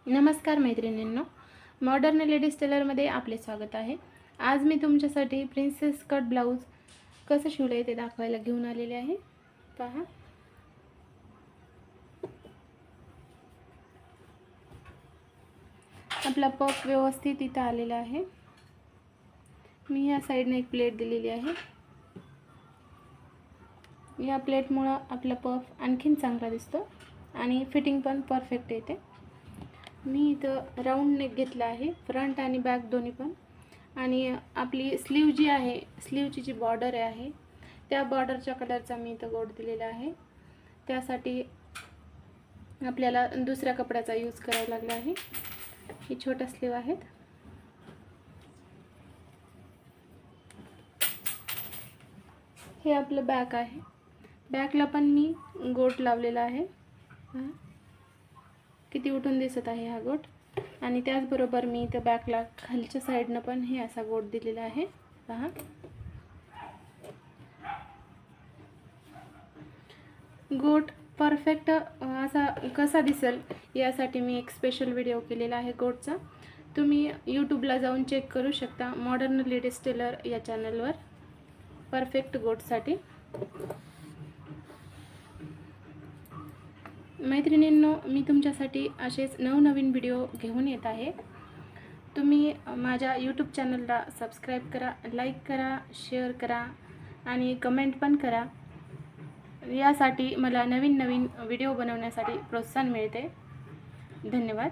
नमस्कार मैत्रिणींनो, modern ladies टेलरमध्ये आपले स्वागत आहे। आज मी तुमच्यासाठी प्रिन्सेस कट ब्लाउज कसं शिवलंय ते दाखवायला घेऊन आलेले आहे। पहा, आपला पफ व्यवस्थित इथं आलेला आहे। मी या साइडने एक प्लेट दिलेली आहे। या प्लेटमुळे आपला पफ आणखीन चांगला दिसतो आणि फिटिंग पण परफेक्ट येते। मी इथं राऊंड नेक घेतला आहे, फ्रंट आणि बॅक दोन्ही पण। आणि आपली स्लीव जी आहे, स्लीवची जी बॉर्डर आहे त्या बॉर्डरच्या कलरचा मी इथं गोट दिलेला आहे। त्यासाठी आपल्याला दुसऱ्या कपड्याचा यूज करावा लागला आहे। ही छोटा स्लीव आहेत। हे आपलं बॅक आहे, बॅकला पण मी गोट लावलेला आहे। किती उठून दिसत आहे हा गोट। आणि त्याचबरोबर मी इथं बॅकला खालच्या साईडनं पण हे असा गोट दिलेला आहे। पहा, गोट परफेक्ट असा कसा दिसेल यासाठी मी एक स्पेशल व्हिडिओ केलेला आहे गोटचा। तुम्ही यूट्यूबला जाऊन चेक करू शकता, मॉडर्न लेडीज टेलर या चॅनलवर, परफेक्ट गोटसाठी। मैत्रिणींनो, मी तुमच्यासाठी असेच नवनवीन व्हिडिओ घेऊन येत आहे। तुम्ही माझ्या यूट्यूब चॅनलला सबस्क्राईब करा, लाईक करा, शेअर करा आणि कमेंट पण करा। यासाठी मला नवीन नवीन व्हिडिओ बनवण्यासाठी प्रोत्साहन मिळते। धन्यवाद।